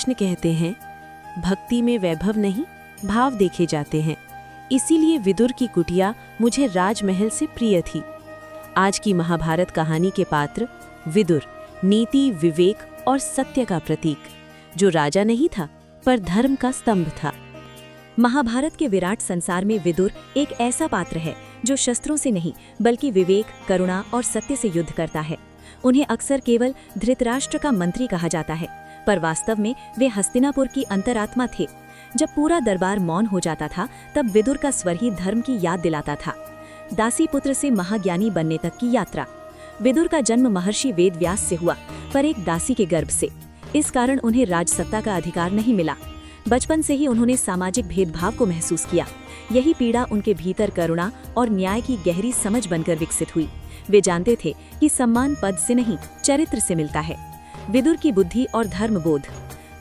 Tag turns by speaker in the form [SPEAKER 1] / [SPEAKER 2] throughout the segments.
[SPEAKER 1] कृष्ण कहते हैं, भक्ति में वैभव नहीं, भाव देखे जाते हैं। इसीलिए विदुर की कुटिया मुझे राजमहल से प्रिय थी। आज की महाभारत कहानी के पात्र विदुर नीति, विवेक और सत्य का प्रतीक, जो राजा नहीं था पर धर्म का स्तंभ था।
[SPEAKER 2] महाभारत के विराट संसार में विदुर एक ऐसा पात्र है जो शस्त्रों से नहीं बल्कि विवेक, करुणा और सत्य से युद्ध करता है। उन्हें अक्सर केवल धृतराष्ट्र का मंत्री कहा जाता है, पर वास्तव में वे हस्तिनापुर की अंतरात्मा थे। जब पूरा दरबार मौन हो जाता था, तब विदुर का स्वर ही धर्म की याद दिलाता था। दासी पुत्र से महाज्ञानी बनने तक की यात्रा। विदुर का जन्म महर्षि वेद व्यास से हुआ, पर एक दासी के गर्भ से। इस कारण उन्हें राजसत्ता का अधिकार नहीं मिला। बचपन से ही उन्होंने सामाजिक भेदभाव को महसूस किया। यही पीड़ा उनके भीतर करुणा और न्याय की गहरी समझ बनकर विकसित हुई। वे जानते थे कि सम्मान पद से नहीं, चरित्र से मिलता है। विदुर की बुद्धि और धर्म बोध।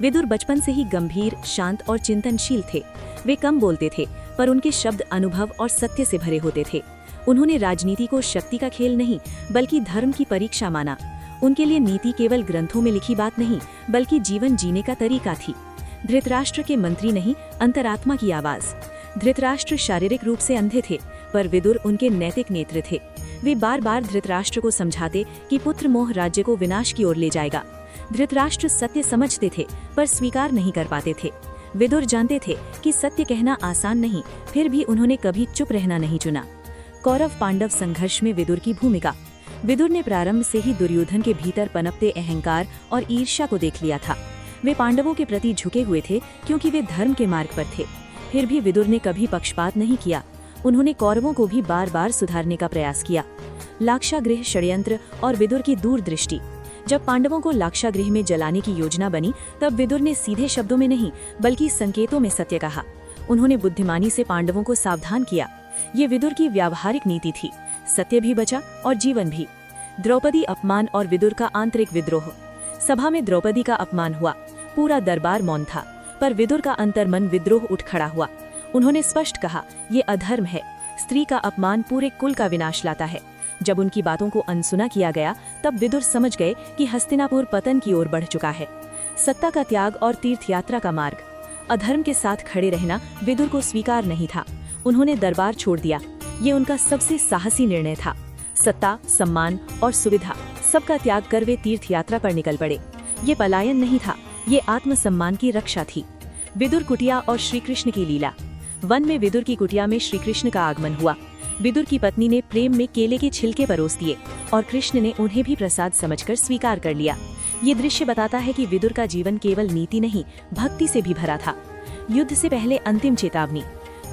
[SPEAKER 2] विदुर बचपन से ही गंभीर, शांत और चिंतनशील थे। वे कम बोलते थे, पर उनके शब्द अनुभव और सत्य से भरे होते थे। उन्होंने राजनीति को शक्ति का खेल नहीं, बल्कि धर्म की परीक्षा माना। उनके लिए नीति केवल ग्रंथों में लिखी बात नहीं, बल्कि जीवन जीने का तरीका थी। धृतराष्ट्र के मंत्री नहीं, अंतरात्मा की आवाज। धृतराष्ट्र शारीरिक रूप से अंधे थे, पर विदुर उनके नैतिक नेत्र थे। वे बार बार धृतराष्ट्र को समझाते कि पुत्र मोह राज्य को विनाश की ओर ले जाएगा। धृतराष्ट्र सत्य समझते थे, पर स्वीकार नहीं कर पाते थे। विदुर जानते थे कि सत्य कहना आसान नहीं, फिर भी उन्होंने कभी चुप रहना नहीं चुना। कौरव पांडव संघर्ष में विदुर की भूमिका। विदुर ने प्रारंभ से ही दुर्योधन के भीतर पनपते अहंकार और ईर्ष्या को देख लिया था। वे पांडवों के प्रति झुके हुए थे क्योंकि वे धर्म के मार्ग पर थे। फिर भी विदुर ने कभी पक्षपात नहीं किया। उन्होंने कौरवों को भी बार बार सुधारने का प्रयास किया। लाक्षागृह षड्यंत्र और विदुर की दूरदृष्टि। जब पांडवों को लाक्षागृह में जलाने की योजना बनी, तब विदुर ने सीधे शब्दों में नहीं, बल्कि संकेतों में सत्य कहा। उन्होंने बुद्धिमानी से पांडवों को सावधान किया। ये विदुर की व्यावहारिक नीति थी। सत्य भी बचा और जीवन भी। द्रौपदी अपमान और विदुर का आंतरिक विद्रोह। सभा में द्रौपदी का अपमान हुआ, पूरा दरबार मौन था, पर विदुर का अंतर्मन विद्रोह उठ खड़ा हुआ। उन्होंने स्पष्ट कहा, ये अधर्म है। स्त्री का अपमान पूरे कुल का विनाश लाता है। जब उनकी बातों को अनसुना किया गया, तब विदुर समझ गए कि हस्तिनापुर पतन की ओर बढ़ चुका है। सत्ता का त्याग और तीर्थयात्रा का मार्ग। अधर्म के साथ खड़े रहना विदुर को स्वीकार नहीं था। उन्होंने दरबार छोड़ दिया। ये उनका सबसे साहसी निर्णय था। सत्ता, सम्मान और सुविधा सबका त्याग कर वे तीर्थयात्रा पर निकल पड़े। ये पलायन नहीं था, ये आत्मसम्मान की रक्षा थी। विदुर कुटिया और श्री कृष्ण की लीला। वन में विदुर की कुटिया में श्री कृष्ण का आगमन हुआ। विदुर की पत्नी ने प्रेम में केले के छिलके परोस दिए और कृष्ण ने उन्हें भी प्रसाद समझकर स्वीकार कर लिया। ये दृश्य बताता है कि विदुर का जीवन केवल नीति नहीं, भक्ति से भी भरा था। युद्ध से पहले अंतिम चेतावनी।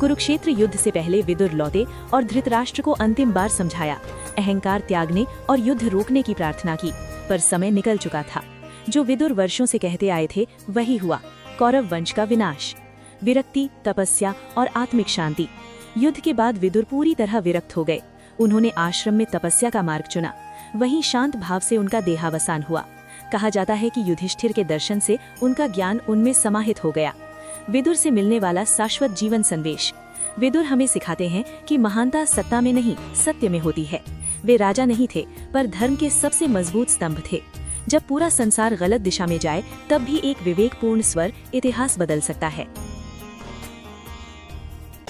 [SPEAKER 2] कुरुक्षेत्र युद्ध से पहले विदुर लौटे और धृतराष्ट्र को अंतिम बार समझाया। अहंकार त्यागने और युद्ध रोकने की प्रार्थना की, पर समय निकल चुका था। जो विदुर वर्षों से कहते आए थे, वही हुआ। कौरव वंश का विनाश। विरक्ति, तपस्या और आत्मिक शांति। युद्ध के बाद विदुर पूरी तरह विरक्त हो गए। उन्होंने आश्रम में तपस्या का मार्ग चुना। वहीं शांत भाव से उनका देहावसान हुआ। कहा जाता है कि युधिष्ठिर के दर्शन से उनका ज्ञान उनमें समाहित हो गया। विदुर से मिलने वाला शाश्वत जीवन संदेश। विदुर हमें सिखाते हैं कि महानता सत्ता में नहीं, सत्य में होती है। वे राजा नहीं थे, पर धर्म के सबसे मजबूत स्तंभ थे। जब पूरा संसार गलत दिशा में जाए, तब भी एक विवेकपूर्ण स्वर इतिहास बदल सकता है।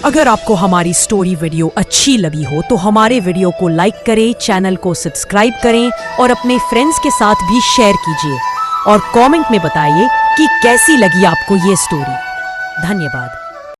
[SPEAKER 3] अगर आपको हमारी स्टोरी वीडियो अच्छी लगी हो तो हमारे वीडियो को लाइक करें, चैनल को सब्सक्राइब करें और अपने फ्रेंड्स के साथ भी शेयर कीजिए। और कमेंट में बताइए कि कैसी लगी आपको ये स्टोरी। धन्यवाद।